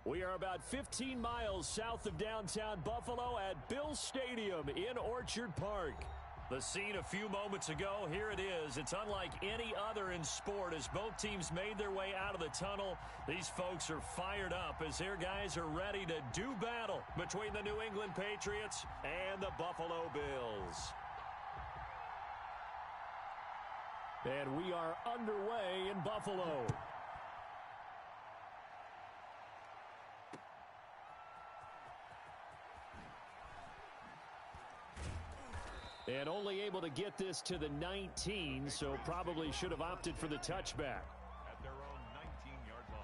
We are about 15 miles south of downtown Buffalo at Bills Stadium in Orchard Park. The scene a few moments ago, here it is. It's unlike any other in sport as both teams made their way out of the tunnel. These folks are fired up as their guys are ready to do battle between the New England Patriots and the Buffalo Bills. And we are underway in Buffalo. And only able to get this to the 19, so probably should have opted for the touchback. At their own 19-yard line.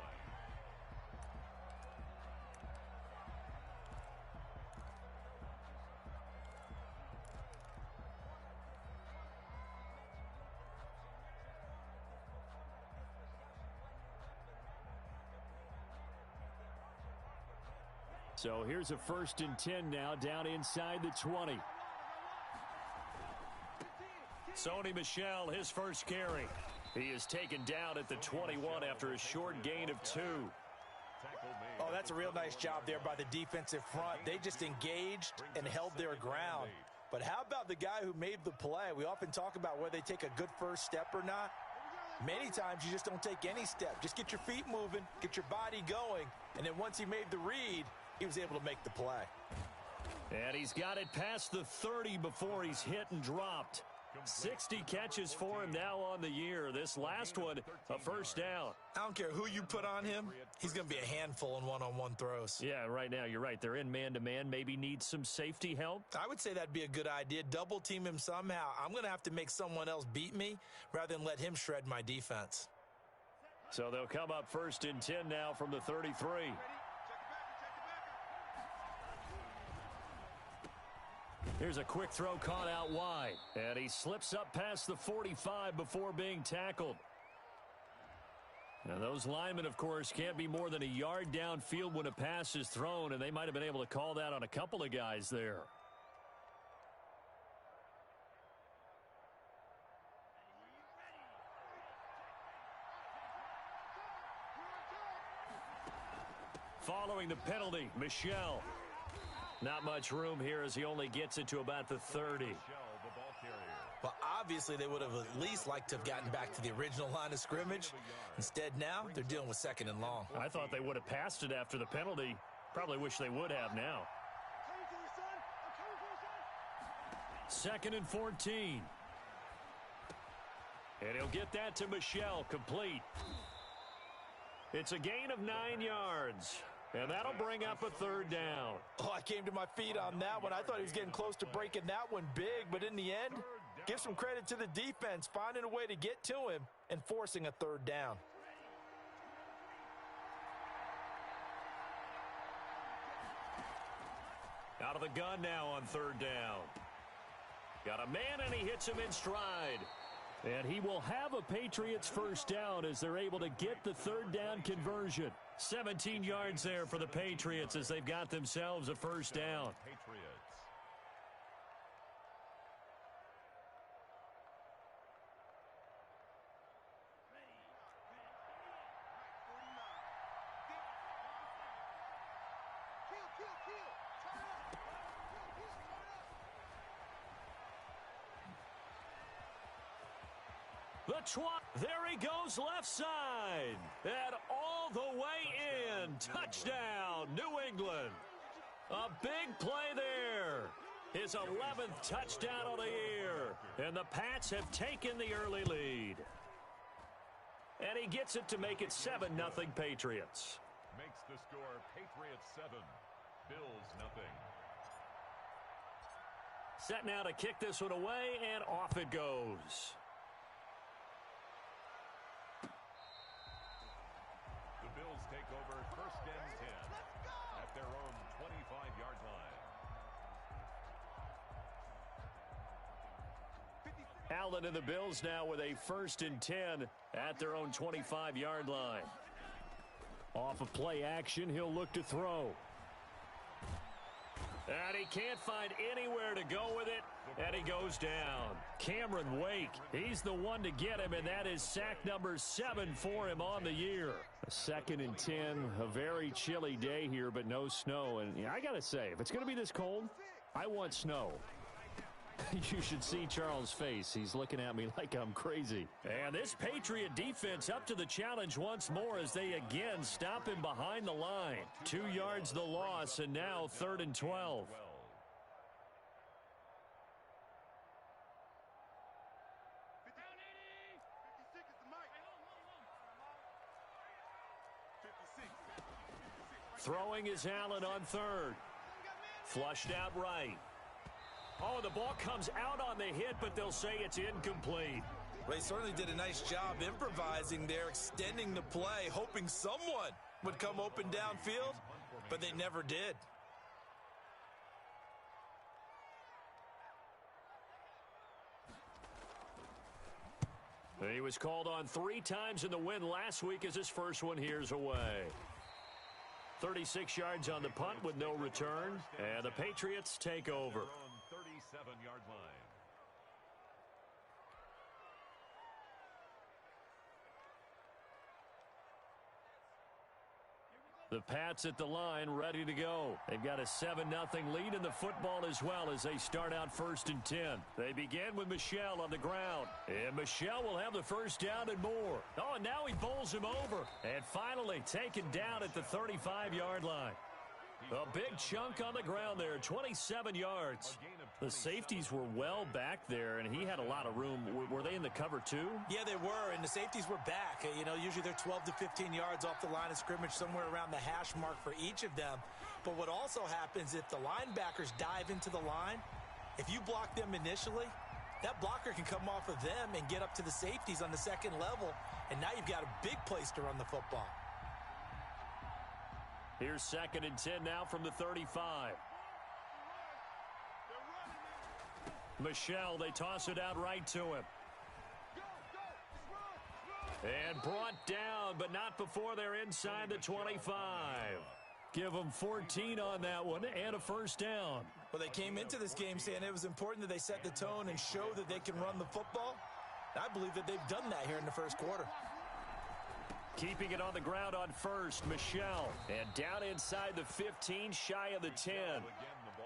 So here's a 1st and 10 now down inside the 20. Sony Michel, his first carry. He is taken down at the 21 after a short gain of 2. Oh, that's a real nice job there by the defensive front. They just engaged and held their ground. But how about the guy who made the play? We often talk about whether they take a good first step or not. Many times you just don't take any step. Just get your feet moving, get your body going, and then once he made the read, he was able to make the play. And he's got it past the 30 before he's hit and dropped. 60 catches for him now on the year. This last one, a first down. I don't care who you put on him. He's going to be a handful in one-on-one throws. Yeah, right now, you're right. They're in man-to-man. Maybe needs some safety help. I would say that'd be a good idea. Double team him somehow. I'm going to have to make someone else beat me rather than let him shred my defense. So they'll come up 1st and 10 now from the 33. Here's a quick throw caught out wide. And he slips up past the 45 before being tackled. Now those linemen, of course, can't be more than a yard downfield when a pass is thrown, and they might have been able to call that on a couple of guys there. Following the penalty, Michel. Not much room here as he only gets it to about the 30. Well, obviously they would have at least liked to have gotten back to the original line of scrimmage. Instead now, they're dealing with 2nd and long. I thought they would have passed it after the penalty. Probably wish they would have now. 2nd and 14. And he'll get that to Michel, complete. It's a gain of 9 yards. And that'll bring up a 3rd down. Oh, I came to my feet on that one. I thought he was getting close to breaking that one big, but in the end, give some credit to the defense, finding a way to get to him and forcing a 3rd down. Out of the gun now on 3rd down. Got a man, and he hits him in stride. And he will have a Patriots first down as they're able to get the 3rd down conversion. 17 yards there for the Patriots as they've got themselves a first down. Patriots. There he goes left side. And all the way in. Touchdown, New England. A big play there. His 11th touchdown of the year. And the Pats have taken the early lead. And he gets it to make it 7-0 Patriots. Makes the score Patriots 7, Bills 0. Set now to kick this one away, and off it goes. The Bills take over 1st and 10 at their own 25-yard line. Allen and the Bills now with a 1st and 10 at their own 25-yard line. Off of play action, he'll look to throw. And he can't find anywhere to go with it, and he goes down. Cameron Wake, he's the one to get him, and that is sack number 7 for him on the year. A 2nd and 10, a very chilly day here, but no snow. And I got to say, if it's going to be this cold, I want snow. You should see Charles' face. He's looking at me like I'm crazy. And this Patriot defense up to the challenge once more as they again stop him behind the line. 2 yards the loss, and now 3rd and 12. Throwing is Allen on 3rd. Flushed out right. Oh, the ball comes out on the hit, but they'll say it's incomplete. Well, he certainly did a nice job improvising there, extending the play, hoping someone would come open downfield, but they never did. He was called on 3 times in the win last week as his first one here's away. 36 yards on the punt with no return, and the Patriots take over. 37-yard line. The Pats at the line, ready to go. They've got a 7-0 lead in the football as well as they start out 1st and 10. They begin with Michel on the ground. And Michel will have the first down and more. Oh, and now he bowls him over. And finally taken down at the 35-yard line. A big chunk on the ground there, 27 yards. The safeties were well back there, and he had a lot of room. Were they in the cover too? Yeah, they were, and the safeties were back. You know, usually they're 12 to 15 yards off the line of scrimmage, somewhere around the hash mark for each of them. But what also happens if the linebackers dive into the line, if you block them initially, that blocker can come off of them and get up to the safeties on the second level, and now you've got a big place to run the football. Here's 2nd and 10 now from the 35. Michel, they toss it out right to him. And brought down, but not before they're inside the 25. Give them 14 on that one and a first down. Well, they came into this game saying it was important that they set the tone and show that they can run the football. I believe that they've done that here in the first quarter. Keeping it on the ground on 1st, Michel. And down inside the 15, shy of the 10.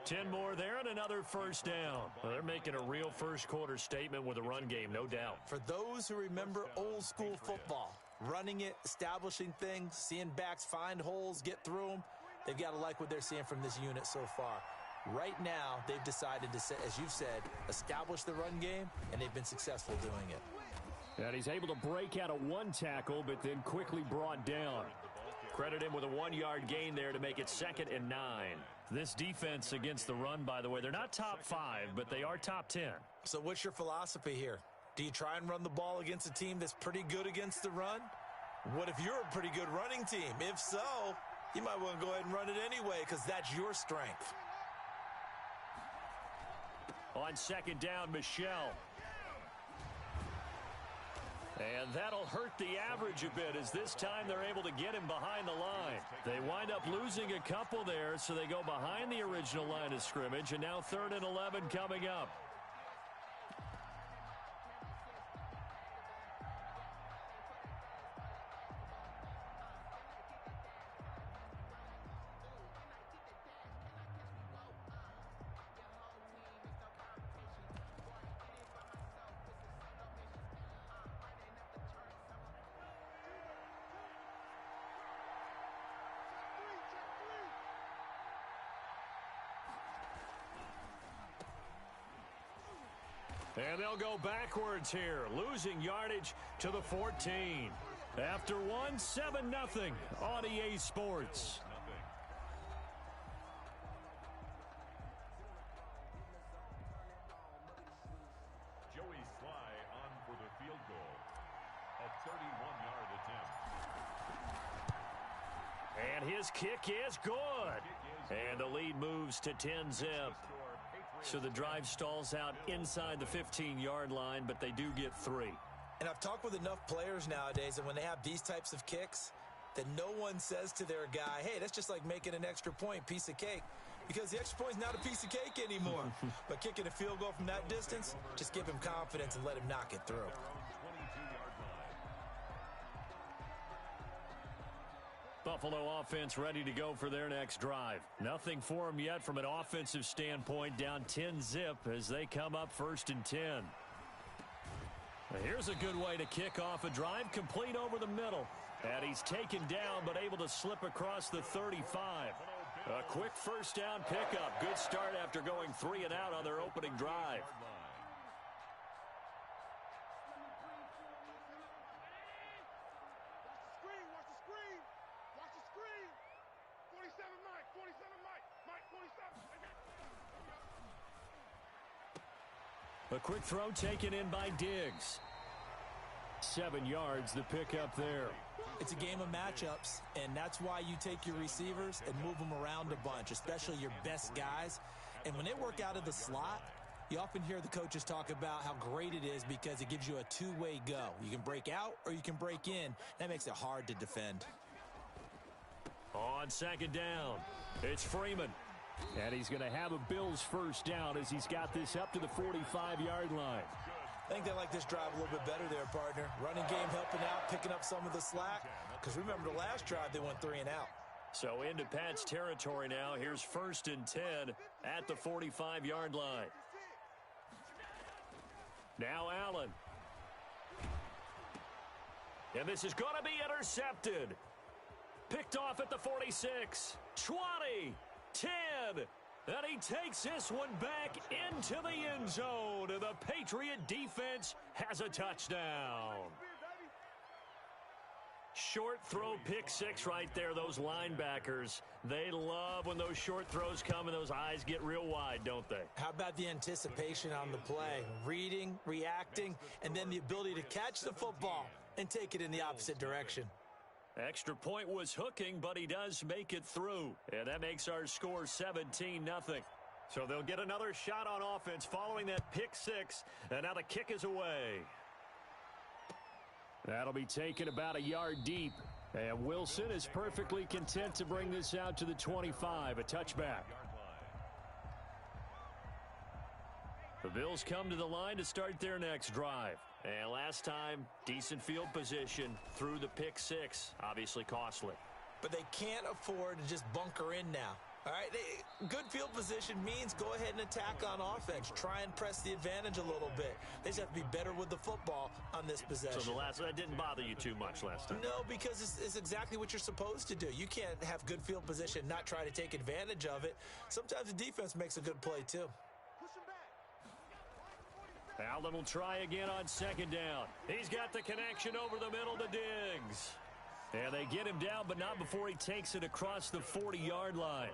10 more there and another first down. Well, they're making a real first quarter statement with a run game, no doubt. For those who remember old school football, running it, establishing things, seeing backs find holes, get through them, they've got to like what they're seeing from this unit so far. Right now, they've decided to, as you've said, establish the run game, and they've been successful doing it. And he's able to break out a 1 tackle, but then quickly brought down. Credit him with a 1-yard gain there to make it 2nd and 9. This defense against the run, by the way, they're not top 5, but they are top 10. So what's your philosophy here? Do you try and run the ball against a team that's pretty good against the run? What if you're a pretty good running team? If so, you might want to go ahead and run it anyway because that's your strength. On 2nd down, Michel. And that'll hurt the average a bit as this time they're able to get him behind the line. They wind up losing a couple there, so they go behind the original line of scrimmage, and now 3rd and 11 coming up. And they'll go backwards here, losing yardage to the 14. After 7-0 on EA Sports. Joey Sly on for the field goal. A 31-yard attempt. And his kick is good. And the lead moves to 10-zip. So the drive stalls out inside the 15-yard line, but they do get 3. And I've talked with enough players nowadays, and when they have these types of kicks, that no one says to their guy, hey, that's just like making an extra point, piece of cake. because the extra point's not a piece of cake anymore. But kicking a field goal from that distance, just give him confidence and let him knock it through. Buffalo offense ready to go for their next drive. Nothing for them yet from an offensive standpoint, down 10-zip as they come up 1st and 10. Here's a good way to kick off a drive, complete over the middle. And he's taken down, but able to slip across the 35. A quick first down pickup. Good start after going 3 and out on their opening drive. A quick throw taken in by Diggs. 7 yards, the pickup there. It's a game of matchups, and that's why you take your receivers and move them around a bunch, especially your best guys. And when they work out of the slot, you often hear the coaches talk about how great it is because it gives you a two-way go. You can break out or you can break in. That makes it hard to defend. On 2nd down, it's Freeman. And he's going to have a Bills first down as he's got this up to the 45-yard line. I think they like this drive a little bit better there, partner. Running game helping out, picking up some of the slack. Because remember the last drive, they went 3 and out. So into Pat's territory now. Here's 1st and 10 at the 45-yard line. Now Allen. And this is going to be intercepted. Picked off at the 46, 20, 10. And he takes this one back into the end zone. And the Patriot defense has a touchdown. Short throw, pick 6 right there. Those linebackers, they love when those short throws come and those eyes get real wide, don't they? How about the anticipation on the play? Reading, reacting, and then the ability to catch the football and take it in the opposite direction. Extra point was hooking, but he does make it through. And that makes our score 17-0. So they'll get another shot on offense following that pick 6. And now the kick is away. That'll be taken about a yard deep. And Wilson is perfectly content to bring this out to the 25, a touchback. The Bills come to the line to start their next drive. And last time, decent field position through the pick 6. Obviously costly. But they can't afford to just bunker in now. All right, good field position means go ahead and attack on offense. Try and press the advantage a little bit. They just have to be better with the football on this possession. So that didn't bother you too much last time? No, because it's exactly what you're supposed to do. You can't have good field position and not try to take advantage of it. Sometimes the defense makes a good play too. Allen will try again on 2nd down. He's got the connection over the middle to Diggs. And they get him down, but not before he takes it across the 40-yard line.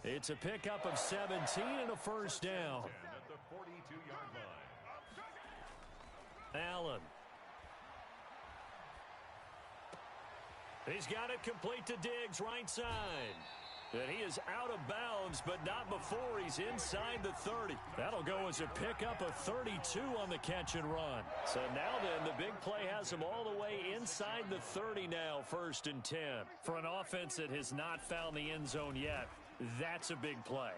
It's a pickup of 17 and a first down. Allen. He's got it complete to Diggs, right side. And he is out of bounds, but not before he's inside the 30. That'll go as a pickup of 32 on the catch and run. So now then, the big play has him all the way inside the 30 now, 1st and 10. For an offense that has not found the end zone yet, that's a big play.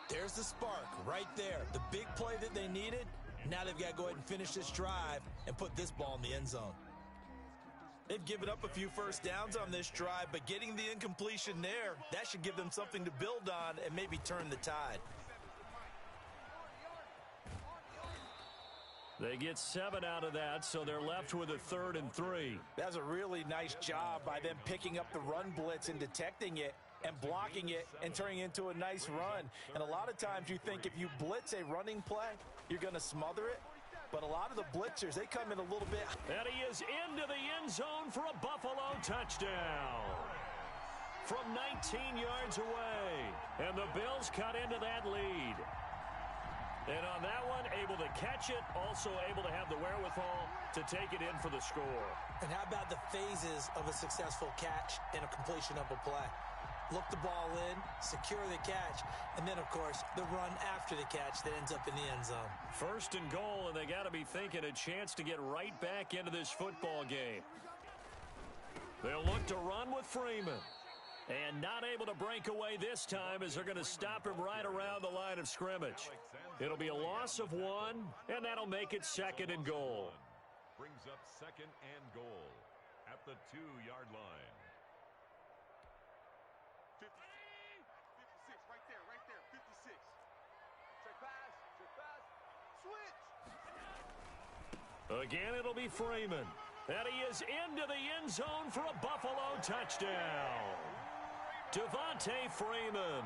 There's the spark right there. The big play that they needed. Now they've got to go ahead and finish this drive and put this ball in the end zone. They've given up a few first downs on this drive, but getting the incompletion there, that should give them something to build on and maybe turn the tide. They get 7 out of that, so they're left with a 3rd and 3. That's a really nice job by them picking up the run blitz and detecting it and blocking it and turning it into a nice run. And a lot of times you think if you blitz a running play, you're going to smother it. But a lot of the blitzers, they come in a little bit. And he is into the end zone for a Buffalo touchdown. From 19 yards away. And the Bills cut into that lead. And on that one, able to catch it, also able to have the wherewithal to take it in for the score. And how about the phases of a successful catch and a completion of a play? Look the ball in, secure the catch, and then, of course, the run after the catch that ends up in the end zone. 1st and goal, and they got to be thinking a chance to get right back into this football game. They'll look to run with Freeman. And not able to break away this time as they're going to stop him right around the line of scrimmage. It'll be a loss of 1, and that'll make it 2nd and goal. Brings up 2nd and goal at the 2-yard line. 56 right there, 56. Check pass, switch. Again, it'll be Freeman. And he is into the end zone for a Buffalo touchdown. Devontae Freeman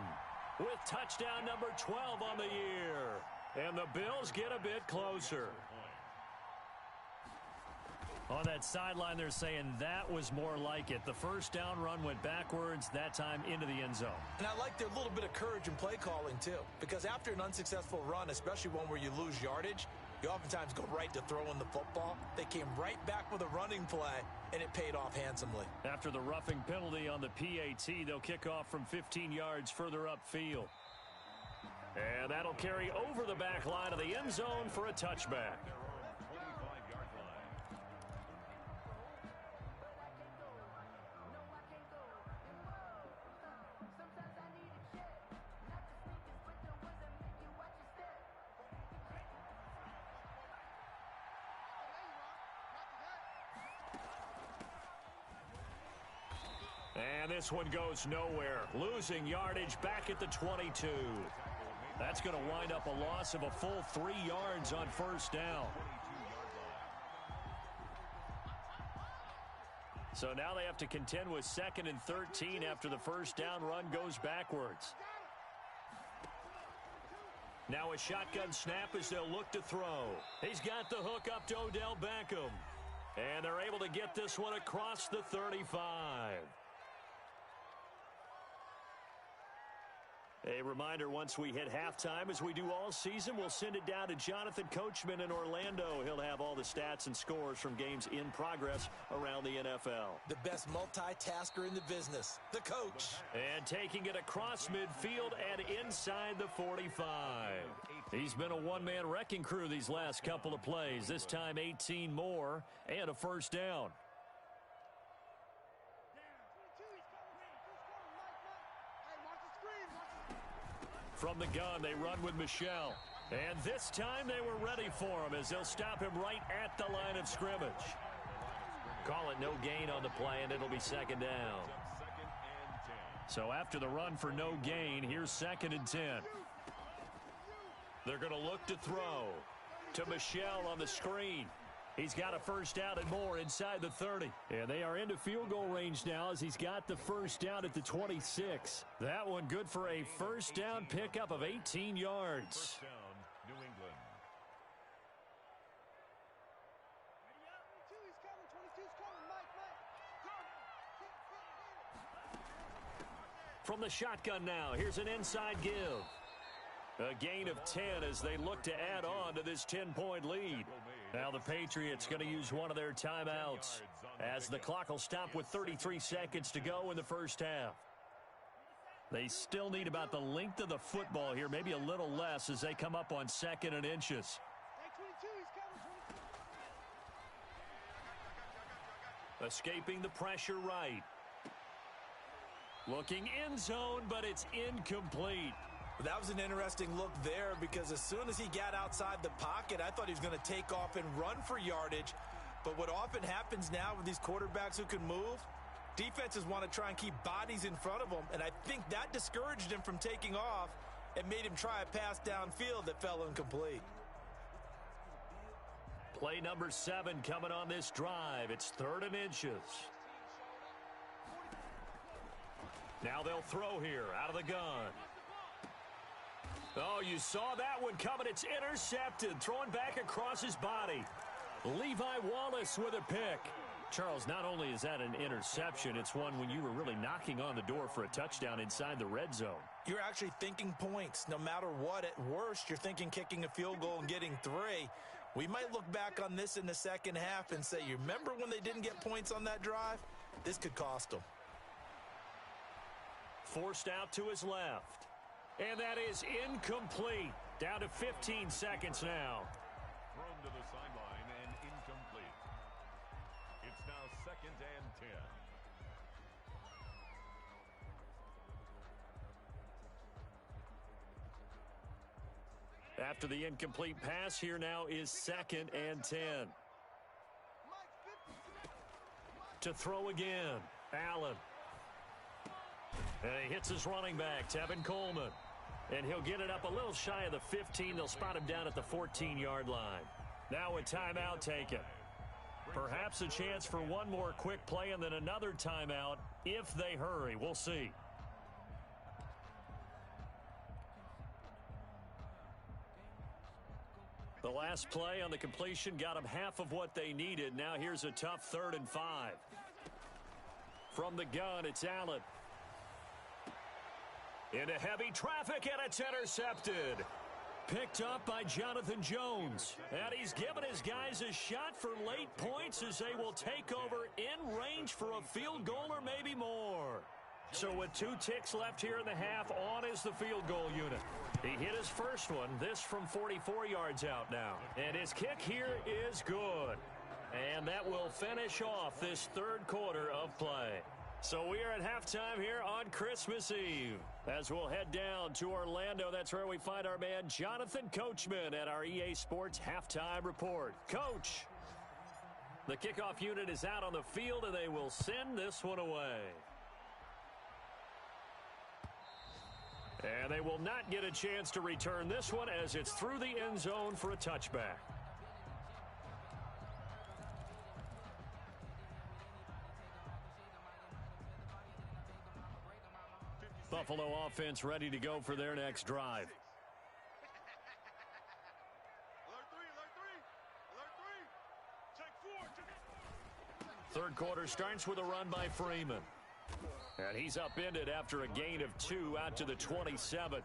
with touchdown number 12 on the year. And the Bills get a bit closer. On that sideline, they're saying that was more like it. The first down run went backwards, that time into the end zone. And I like their little bit of courage in play calling, too. Because after an unsuccessful run, especially one where you lose yardage, you oftentimes go right to throwing the football. They came right back with a running play, and it paid off handsomely. After the roughing penalty on the PAT, they'll kick off from 15 yards further upfield. And that'll carry over the back line of the end zone for a touchback. And this one goes nowhere. Losing yardage back at the 22. That's going to wind up a loss of a full 3 yards on first down. So now they have to contend with 2nd and 13 after the first down run goes backwards. Now a shotgun snap as they'll look to throw. He's got the hook up to Odell Beckham. And they're able to get this one across the 35. A reminder, once we hit halftime, as we do all season, we'll send it down to Jonathan Coachman in Orlando. He'll have all the stats and scores from games in progress around the NFL. The best multitasker in the business, the coach. And taking it across midfield and inside the 45. He's been a one-man wrecking crew these last couple of plays. This time 18 more and a first down. From the gun, they run with Michel. And this time they were ready for him as they'll stop him right at the line of scrimmage. Call it no gain on the play, and it'll be 2nd down. So after the run for no gain, here's 2nd and 10. They're going to look to throw to Michel on the screen. He's got a first down and more inside the 30. And they are into field goal range now as he's got the first down at the 26. That one good for a first down pickup of 18 yards. First down, New England. From the shotgun now, here's an inside give. A gain of 10 as they look to add on to this 10-point lead. Now the Patriots going to use one of their timeouts as the clock will stop with 33 seconds to go in the first half. They still need about the length of the football here, maybe a little less as they come up on 2nd and inches. Escaping the pressure right. Looking end zone, but it's incomplete. That was an interesting look there because as soon as he got outside the pocket, I thought he was going to take off and run for yardage. But what often happens now with these quarterbacks who can move, defenses want to try and keep bodies in front of them. And I think that discouraged him from taking off and made him try a pass downfield that fell incomplete. Play number 7 coming on this drive. It's 3rd and inches. Now they'll throw here out of the gun. Oh, you saw that one coming. It's intercepted. Throwing back across his body. Levi Wallace with a pick. Charles, not only is that an interception, it's one when you were really knocking on the door for a touchdown inside the red zone. You're actually thinking points. No matter what, at worst, you're thinking kicking a field goal and getting 3. We might look back on this in the second half and say, you remember when they didn't get points on that drive? This could cost them. Forced out to his left. And that is incomplete. Down to 15 seconds now. Thrown to the sideline and incomplete. It's now 2nd and 10. After the incomplete pass, here now is 2nd and 10. To throw again, Allen. And he hits his running back, Tevin Coleman. And he'll get it up a little shy of the 15. They'll spot him down at the 14-yard line. Now a timeout taken. Perhaps a chance for one more quick play and then another timeout if they hurry. We'll see. The last play on the completion got them half of what they needed. Now here's a tough 3rd and 5. From the gun, it's Allen. Into heavy traffic, and it's intercepted. Picked up by Jonathan Jones. And he's given his guys a shot for late points as they will take over in range for a field goal or maybe more. So with 2 ticks left here in the half, on is the field goal unit. He hit his first one, this from 44 yards out now. And his kick here is good. And that will finish off this 3rd quarter of play. So we are at halftime here on Christmas Eve. As we'll head down to Orlando, that's where we find our man Jonathan Coachman at our EA Sports Halftime Report. Coach, the kickoff unit is out on the field, and they will send this one away. And they will not get a chance to return this one as it's through the end zone for a touchback. Buffalo offense ready to go for their next drive. Third quarter starts with a run by Freeman. And he's upended after a gain of 2 out to the 27.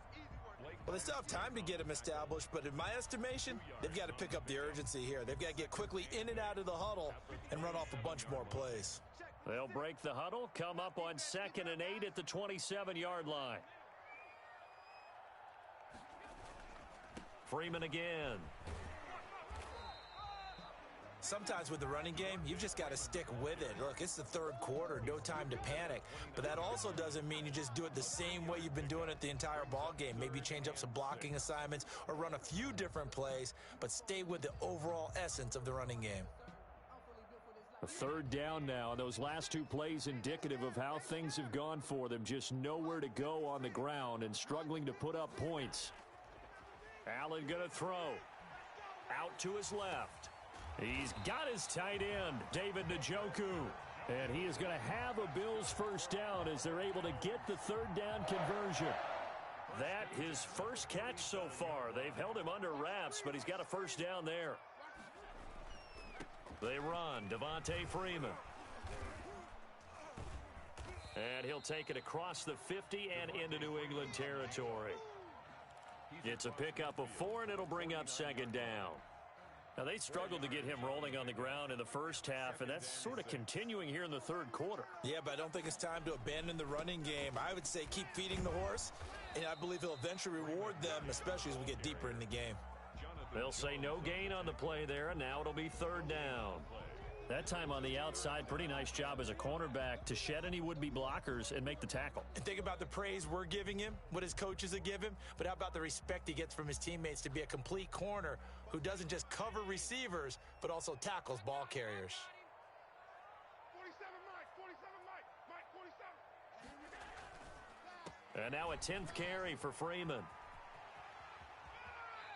Well, they still have time to get him established, but in my estimation, they've got to pick up the urgency here. They've got to get quickly in and out of the huddle and run off a bunch more plays. They'll break the huddle, come up on 2nd and 8 at the 27-yard line. Freeman again. Sometimes with the running game, you've just got to stick with it. Look, it's the 3rd quarter, no time to panic. But that also doesn't mean you just do it the same way you've been doing it the entire ball game. Maybe change up some blocking assignments or run a few different plays, but stay with the overall essence of the running game. A 3rd down now. Those last 2 plays indicative of how things have gone for them. Just nowhere to go on the ground and struggling to put up points. Allen going to throw. Out to his left. He's got his tight end, David Njoku. And he is going to have a Bills first down as they're able to get the 3rd down conversion. That his first catch so far. They've held him under wraps, but he's got a first down there. They run, Devontae Freeman. And he'll take it across the 50 and into New England territory. It's a pickup of 4, and it'll bring up 2nd down. Now, they struggled to get him rolling on the ground in the first half, and that's sort of continuing here in the 3rd quarter. Yeah, but I don't think it's time to abandon the running game. I would say keep feeding the horse, and I believe he'll eventually reward them, especially as we get deeper in the game. They'll say no gain on the play there, and now it'll be 3rd down. That time on the outside, pretty nice job as a cornerback to shed any would-be blockers and make the tackle. And think about the praise we're giving him, what his coaches have given him, but how about the respect he gets from his teammates to be a complete corner who doesn't just cover receivers, but also tackles ball carriers. 47 Mike, 47. And now a 10th carry for Freeman.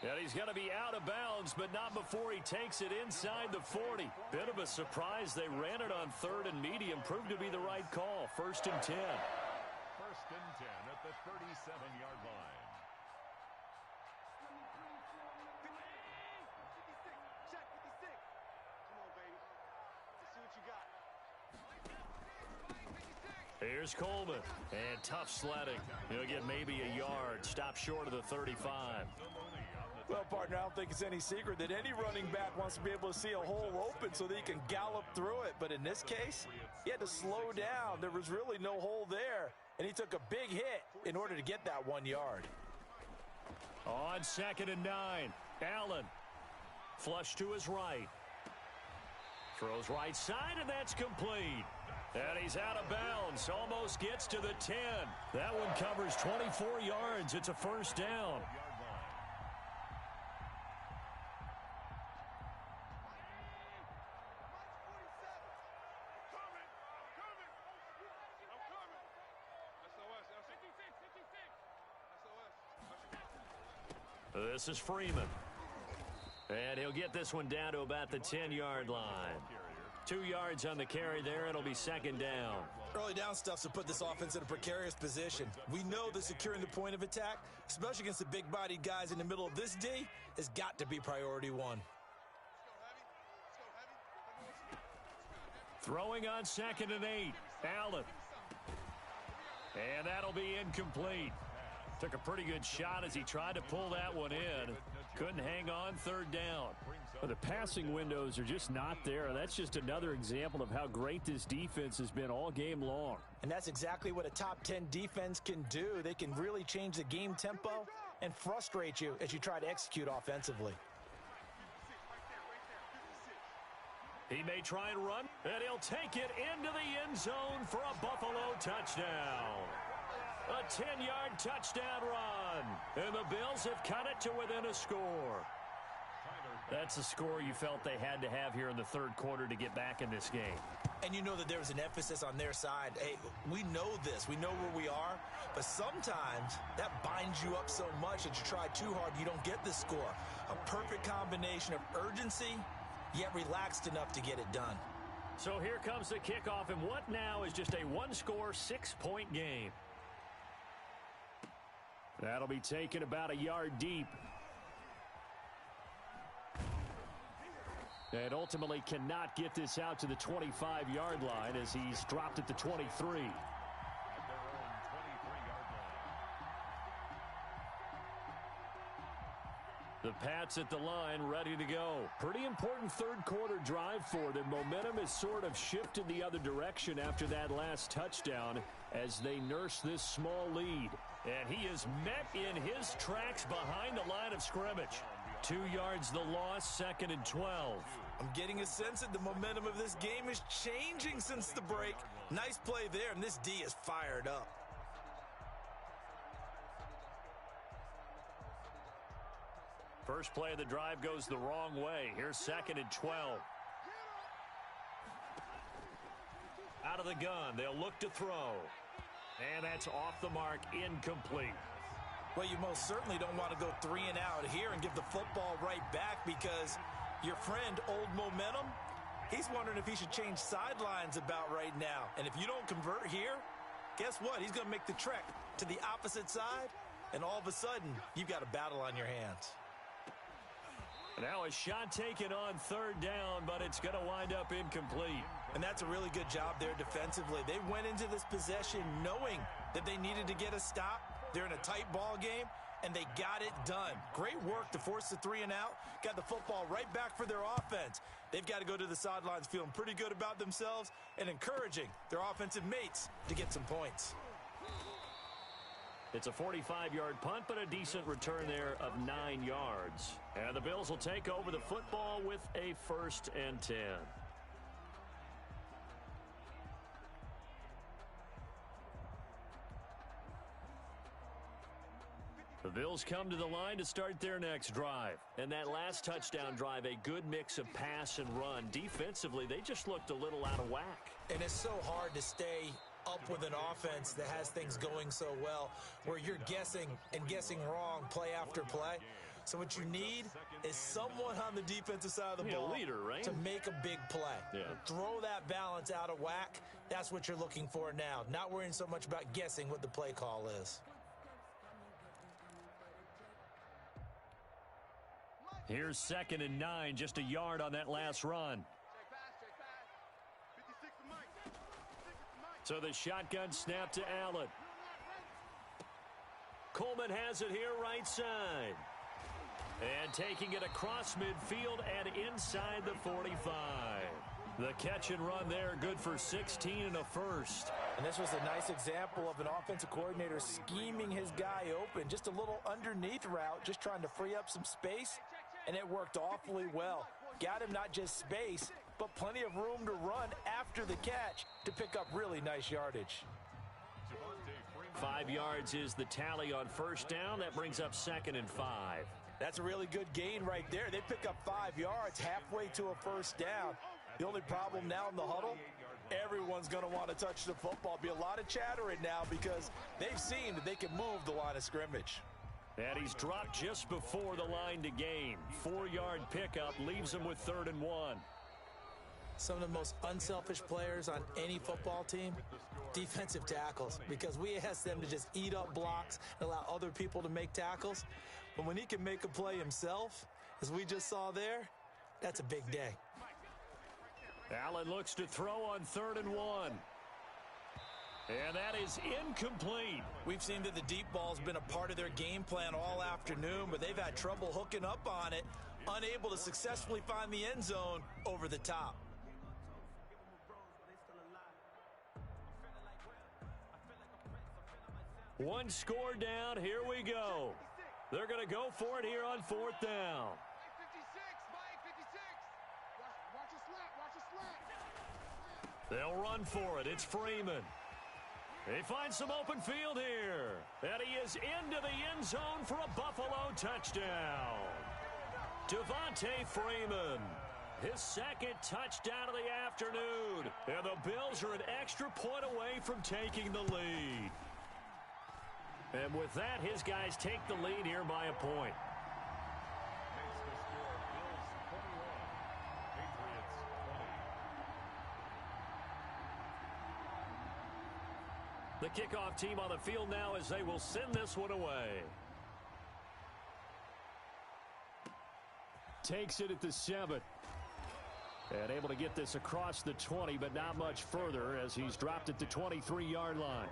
And he's going to be out of bounds, but not before he takes it inside the 40. Bit of a surprise. They ran it on 3rd and medium. Proved to be the right call. 1st and 10. 1st and 10 at the 37-yard line. 56, check 56. Come on, baby. Let's see what you got. Here's Coleman. And tough sledding. He'll get maybe a yard. Stop short of the 35. Well, partner, I don't think it's any secret that any running back wants to be able to see a hole open so that he can gallop through it. But in this case, he had to slow down. There was really no hole there, and he took a big hit in order to get that 1 yard. On 2nd and 9, Allen. Flush to his right. Throws right side, and that's complete. And he's out of bounds. Almost gets to the 10. That one covers 24 yards. It's a first down. This is Freeman. And he'll get this one down to about the 10-yard line. 2 yards on the carry there. It'll be second down. Early down stuff to put this offense in a precarious position. We know that securing the point of attack, especially against the big-bodied guys in the middle of this D, has got to be priority one. Throwing on 2nd and 8. Allen. And that'll be incomplete. Took a pretty good shot as he tried to pull that one in. Couldn't hang on 3rd down. Well, the passing windows are just not there. That's just another example of how great this defense has been all game long. And that's exactly what a top 10 defense can do. They can really change the game tempo and frustrate you as you try to execute offensively. He may try and run, and he'll take it into the end zone for a Buffalo touchdown. A 10-yard touchdown run, and the Bills have cut it to within a score. That's a score you felt they had to have here in the 3rd quarter to get back in this game. And you know that there was an emphasis on their side. Hey, we know this. We know where we are. But sometimes that binds you up so much that you try too hard, you don't get the score. A perfect combination of urgency, yet relaxed enough to get it done. So here comes the kickoff, and what now is just a 1-score, 6-point game. That'll be taken about a yard deep. And ultimately cannot get this out to the 25-yard line as he's dropped at the 23. The Pats at the line, ready to go. Pretty important 3rd quarter drive for them. Momentum has sort of shifted the other direction after that last touchdown as they nurse this small lead. And he is met in his tracks behind the line of scrimmage. 2 yards the loss, 2nd and 12. I'm getting a sense that the momentum of this game is changing since the break. Nice play there, and this D is fired up. First play of the drive goes the wrong way. Here's 2nd and 12. Out of the gun, they'll look to throw. And that's off the mark, incomplete. Well, you most certainly don't want to go 3 and out here and give the football right back because your friend, Old Momentum, he's wondering if he should change sidelines about right now. And if you don't convert here, guess what? He's going to make the trek to the opposite side, and all of a sudden, you've got a battle on your hands. Now a shot taken on 3rd down, but it's going to wind up incomplete. And that's a really good job there defensively. They went into this possession knowing that they needed to get a stop. They're in a tight ball game, and they got it done. Great work to force the 3 and out. Got the football right back for their offense. They've got to go to the sidelines feeling pretty good about themselves and encouraging their offensive mates to get some points. It's a 45-yard punt, but a decent return there of 9 yards. And the Bills will take over the football with a 1st and 10. The Bills come to the line to start their next drive. And that last touchdown drive, a good mix of pass and run. Defensively, they just looked a little out of whack. And it's so hard to stay up with an offense that has things going so well where you're guessing and guessing wrong play after play. So what you need is someone on the defensive side of the ball leader, right? to make a big play. Yeah. Throw that balance out of whack. That's what you're looking for now. Not worrying so much about guessing what the play call is. Here's 2nd and 9, just a yard on that last run. So the shotgun snap to Allen. Coleman has it here right side. And taking it across midfield and inside the 45. The catch and run there, good for 16 and a first. And this was a nice example of an offensive coordinator scheming his guy open. Just a little underneath route, just trying to free up some space. And it worked awfully well. Got him not just space, but plenty of room to run after the catch to pick up really nice yardage. 5 yards is the tally on first down. That brings up 2nd and 5. That's a really good gain right there. They pick up 5 yards halfway to a first down. The only problem now in the huddle, everyone's going to want to touch the football. Be a lot of chattering now because they've seen that they can move the line of scrimmage. And he's dropped just before the line to gain. 4-yard pickup leaves him with 3rd and 1. Some of the most unselfish players on any football team, defensive tackles, because we ask them to just eat up blocks and allow other people to make tackles. But when he can make a play himself, as we just saw there, that's a big day. Allen looks to throw on 3rd and 1. And that is incomplete. We've seen that the deep ball's been a part of their game plan all afternoon, but they've had trouble hooking up on it, unable to successfully find the end zone over the top. One score down. Here we go. They're going to go for it here on 4th down. They'll run for it. It's Freeman. He finds some open field here. And he is into the end zone for a Buffalo touchdown. Devontae Freeman. His 2nd touchdown of the afternoon. And the Bills are an extra point away from taking the lead. And with that, his guys take the lead here by a point. The kickoff team on the field now as they will send this one away. Takes it at the 7. And able to get this across the 20, but not much further as he's dropped at the 23-yard line.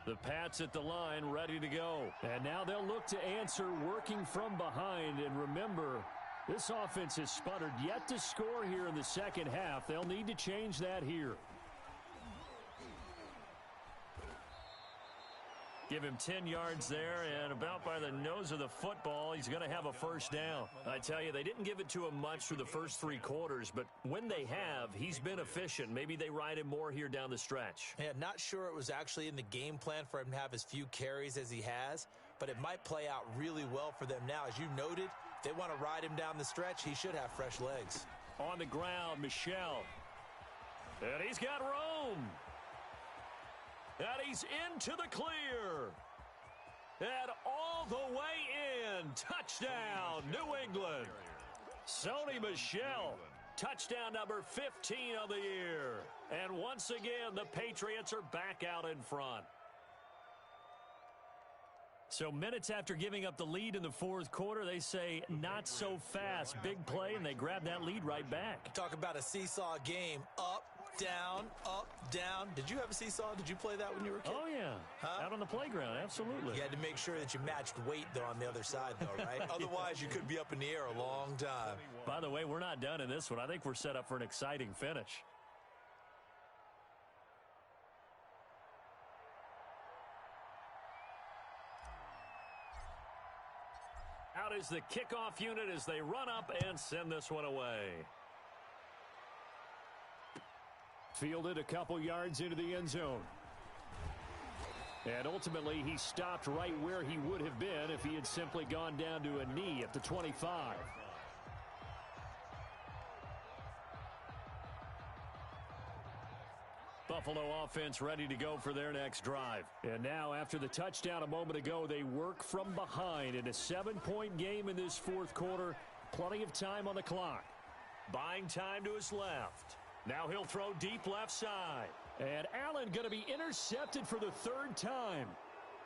The Pats at the line, ready to go. And now they'll look to answer working from behind. And remember, this offense has sputtered yet to score here in the second half. They'll need to change that here. Give him 10 yards there, and about by the nose of the football, he's going to have a 1st down. I tell you, they didn't give it to him much through the first 3 quarters, but when they have, he's been efficient. Maybe they ride him more here down the stretch. Yeah, not sure it was actually in the game plan for him to have as few carries as he has, but it might play out really well for them now. As you noted, if they want to ride him down the stretch, he should have fresh legs. On the ground, Michel. And he's got room. And he's into the clear. And all the way in. Touchdown, New England. Sony Michel. Touchdown number 15 of the year. And once again, the Patriots are back out in front. So minutes after giving up the lead in the 4th quarter, they say not so fast. Big play, and they grab that lead right back. Talk about a seesaw game. Up, down, up, down. Did you have a seesaw? Did you play that when you were a kid? Oh, yeah. Huh? Out on the playground, absolutely. You had to make sure that you matched weight, though, on the other side, though, right? Otherwise, you could be up in the air a long time. By the way, we're not done in this one. I think we're set up for an exciting finish. Out is the kickoff unit as they run up and send this one away. Fielded a couple yards into the end zone. And ultimately, he stopped right where he would have been if he had simply gone down to a knee at the 25. Buffalo offense ready to go for their next drive. And now, after the touchdown a moment ago, they work from behind in a 7-point game in this 4th quarter. Plenty of time on the clock. Buying time to his left. Now he'll throw deep left side. And Allen going to be intercepted for the 3rd time.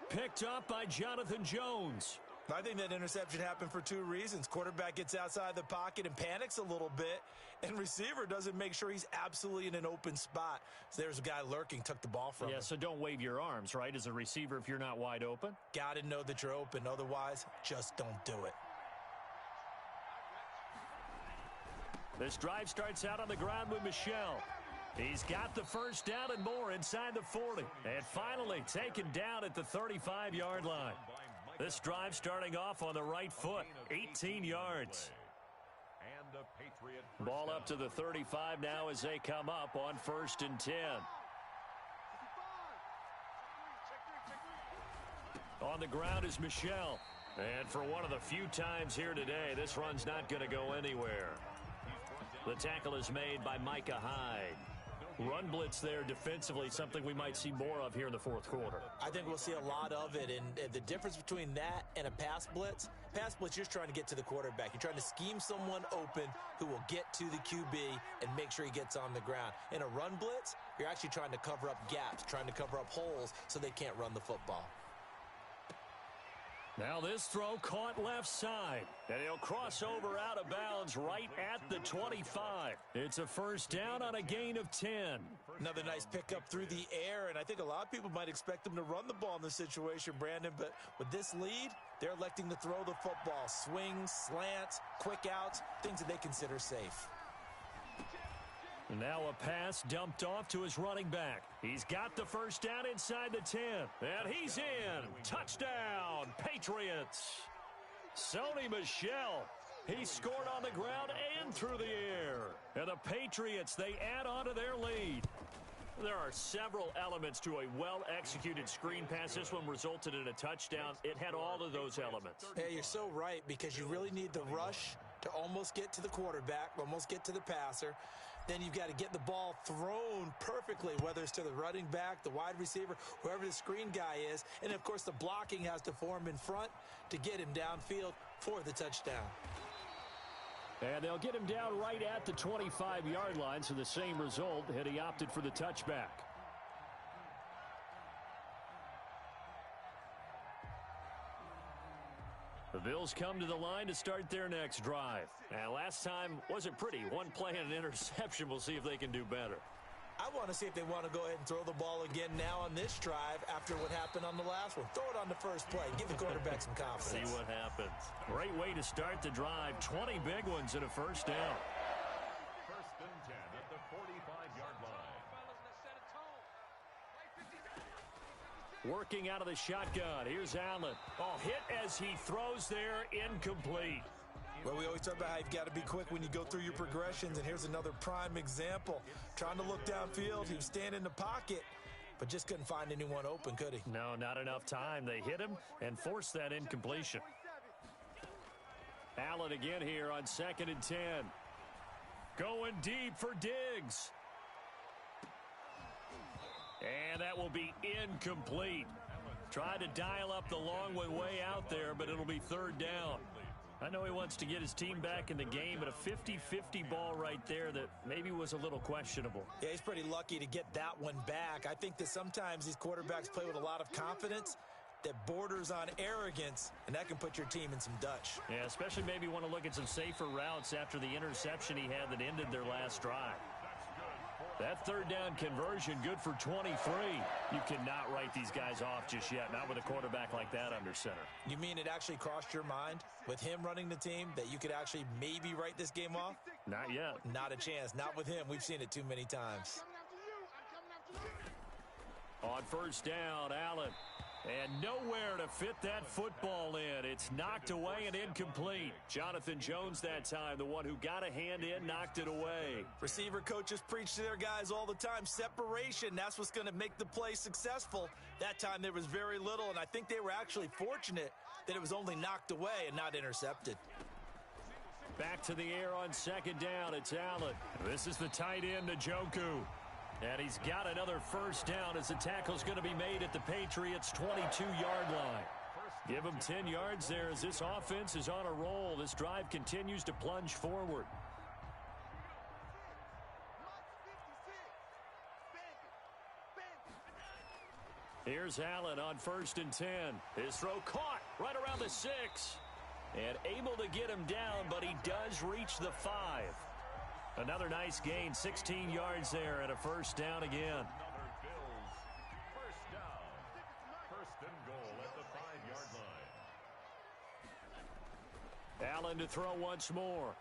Picked up by Jonathan Jones. I think that interception happened for 2 reasons. Quarterback gets outside the pocket and panics a little bit, and receiver doesn't make sure he's absolutely in an open spot. So there's a guy lurking, took the ball from him. Yeah, so don't wave your arms, right, as a receiver if you're not wide open? Got to know that you're open. Otherwise, just don't do it. This drive starts out on the ground with Michel. He's got the 1st down and more inside the 40. And finally taken down at the 35-yard line. This drive starting off on the right foot, 18 yards. Ball up to the 35 now as they come up on 1st and 10. On the ground is Michel. And for one of the few times here today, this run's not going to go anywhere. The tackle is made by Micah Hyde. Run blitz there defensively, something we might see more of here in the fourth quarter. I think we'll see a lot of it, and the difference between that and a pass blitz, you're just trying to get to the quarterback. You're trying to scheme someone open who will get to the QB and make sure he gets on the ground. In a run blitz, you're actually trying to cover up gaps, trying to cover up holes so they can't run the football. Now this throw caught left side, and he'll cross over out of bounds right at the 25. It's a first down on a gain of 10. Another nice pickup through the air, and I think a lot of people might expect them to run the ball in this situation, Brandon, but with this lead, they're electing to throw the football. Swings, slants, quick outs, things that they consider safe. Now a pass dumped off to his running back. He's got the first down inside the 10. And he's in. Touchdown, Patriots. Sony Michel. He scored on the ground and through the air. And the Patriots, they add on to their lead. There are several elements to a well-executed screen pass. This one resulted in a touchdown. It had all of those elements. Yeah, you're so right, because you really need the rush to almost get to the quarterback, almost get to the passer. Then you've got to get the ball thrown perfectly, whether it's to the running back, the wide receiver, whoever the screen guy is. And, of course, the blocking has to form in front to get him downfield for the touchdown. And they'll get him down right at the 25-yard line, so the same result, and he opted for the touchback. The Bills come to the line to start their next drive. And last time wasn't pretty. One play and an interception. We'll see if they can do better. I want to see if they want to go ahead and throw the ball again now on this drive after what happened on the last one. Throw it on the first play. Give the quarterback some confidence. See what happens. Great way to start the drive. 20 big ones and a first down. First and 10 at the 45-yard line. Working out of the shotgun. Here's Allen. Oh, hit as he throws there. Incomplete. Well, we always talk about how you've got to be quick when you go through your progressions, and here's another prime example. Trying to look downfield, he was standing in the pocket, but just couldn't find anyone open, could he? No, not enough time. They hit him and forced that incompletion. Allen again here on 2nd and 10. Going deep for Diggs. And that will be incomplete. Tried to dial up the long way out there, but it'll be 3rd down. I know he wants to get his team back in the game, but a 50-50 ball right there that maybe was a little questionable. Yeah, he's pretty lucky to get that one back. I think that sometimes these quarterbacks play with a lot of confidence that borders on arrogance, and that can put your team in some Dutch. Yeah, especially maybe want to look at some safer routes after the interception he had that ended their last drive. That 3rd down conversion, good for 23. You cannot write these guys off just yet, not with a quarterback like that under center. You mean it actually crossed your mind with him running the team that you could actually maybe write this game off? Not yet. Not a chance. Not with him. We've seen it too many times. On 1st down, Allen. And nowhere to fit that football in. It's knocked away and incomplete. Jonathan Jones that time, the one who got a hand in, knocked it away. Receiver coaches preach to their guys all the time. Separation, that's what's going to make the play successful. That time there was very little, and I think they were actually fortunate that it was only knocked away and not intercepted. Back to the air on 2nd down. It's Allen. This is the tight end, Njoku. And he's got another first down as the tackle's going to be made at the Patriots' 22-yard line. Give them 10 yards there as this offense is on a roll. This drive continues to plunge forward. Here's Allen on 1st and 10. His throw caught right around the 6. And able to get him down, but he does reach the 5. Another nice gain, 16 yards there, and a first down again. Another Bills first down. 1st and goal at the 5-yard line. Allen to throw once more.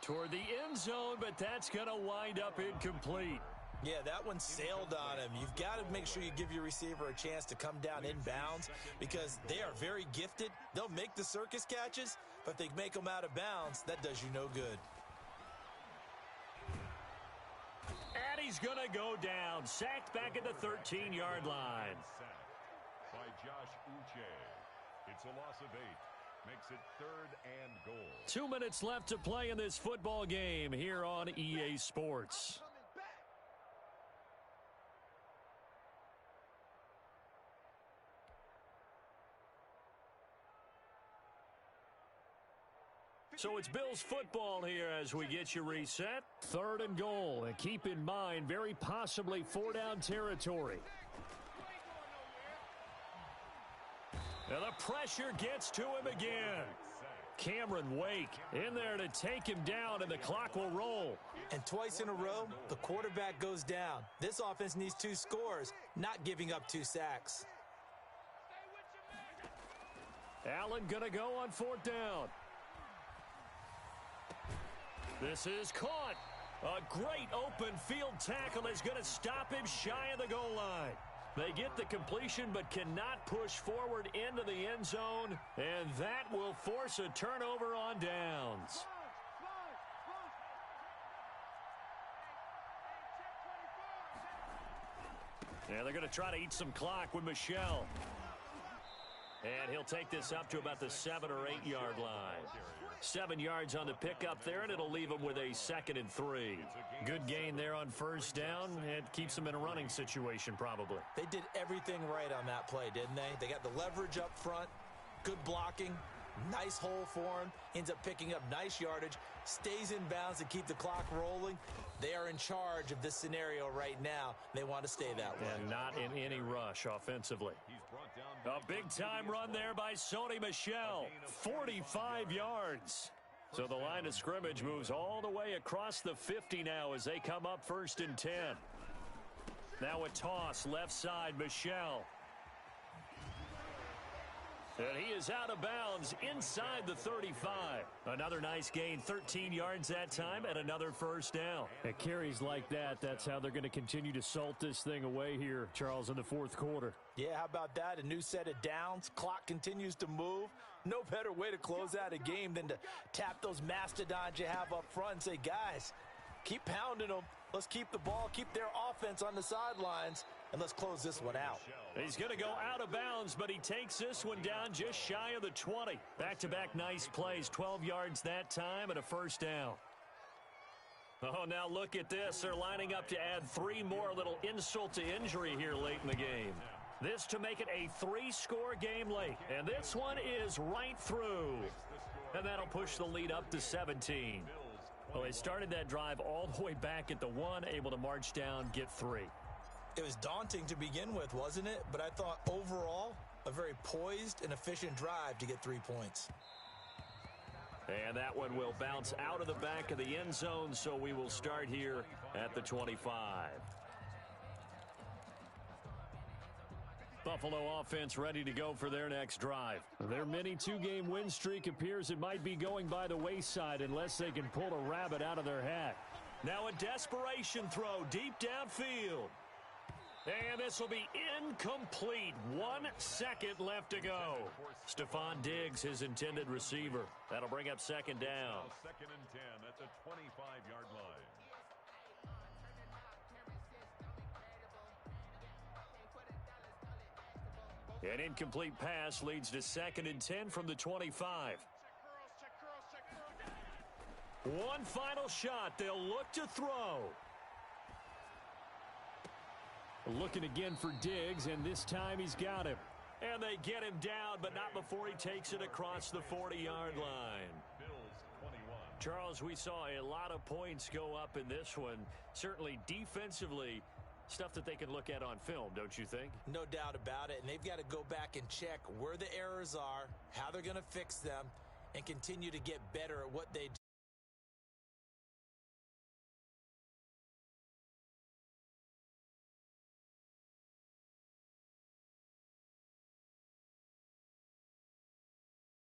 Toward the end zone, but that's going to wind up incomplete. Yeah, that one sailed on him. You've got to make sure you give your receiver a chance to come down inbounds because they are very gifted. They'll make the circus catches, but if they make them out of bounds, that does you no good. And he's going to go down. Sacked back at the 13-yard line. Sacked by Josh Uche. It's a loss of 8. Makes it 3rd and goal. 2 minutes left to play in this football game here on EA Sports. So it's Bills football here as we get you reset. 3rd and goal. And keep in mind, very possibly 4-down territory. And the pressure gets to him again. Cameron Wake in there to take him down, and the clock will roll. And twice in a row, the quarterback goes down. This offense needs 2 scores, not giving up 2 sacks. Allen going to go on 4th down. This is caught. A great open field tackle is going to stop him shy of the goal line. They get the completion but cannot push forward into the end zone, and that will force a turnover on downs. Yeah, they're going to try to eat some clock with Michel. And he'll take this up to about the 7 or 8 yard line. 7 yards on the pickup there, and it'll leave him with a 2nd and 3. Good gain there on 1st down. It keeps them in a running situation probably. They did everything right on that play, didn't they? They got the leverage up front, good blocking, nice hole for him, ends up picking up nice yardage, stays in bounds to keep the clock rolling. They are in charge of this scenario right now. They want to stay that way. And not in any rush offensively. A big-time run there by Sony Michel. 45 yards. So the line of scrimmage moves all the way across the 50 now as they come up 1st and 10. Now a toss left side, Michel. And he is out of bounds inside the 35. Another nice gain, 13 yards that time, and another 1st down. At carries like that, that's how they're going to continue to salt this thing away here, Charles, in the 4th quarter. Yeah, how about that? A new set of downs. Clock continues to move. No better way to close out a game than to tap those mastodons you have up front and say, guys, keep pounding them. Let's keep the ball, keep their offense on the sidelines, and let's close this one out. He's going to go out of bounds, but he takes this one down just shy of the 20. Back-to-back nice plays, 12 yards that time and a 1st down. Oh, now look at this. They're lining up to add 3 more, little insult to injury here late in the game. This to make it a 3-score game late. And this one is right through. And that'll push the lead up to 17. Well, they started that drive all the way back at the 1, able to march down, get 3. It was daunting to begin with, wasn't it? But I thought overall, a very poised and efficient drive to get 3 points. And that one will bounce out of the back of the end zone, so we will start here at the 25. Buffalo offense ready to go for their next drive. Their mini 2-game win streak appears it might be going by the wayside unless they can pull a rabbit out of their hat. Now a desperation throw deep downfield. And this will be incomplete. 1 second left to go. Stephon Diggs, his intended receiver. That'll bring up 2nd down. 2nd and 10 at the 25-yard line. An incomplete pass leads to 2nd and 10 from the 25. One final shot. They'll look to throw. Looking again for Diggs, and this time he's got him. And they get him down, but not before he takes it across the 40-yard line. Bills 21. Charles, we saw a lot of points go up in this one. Certainly defensively, stuff that they can look at on film, don't you think? No doubt about it, and they've got to go back and check where the errors are, how they're going to fix them, and continue to get better at what they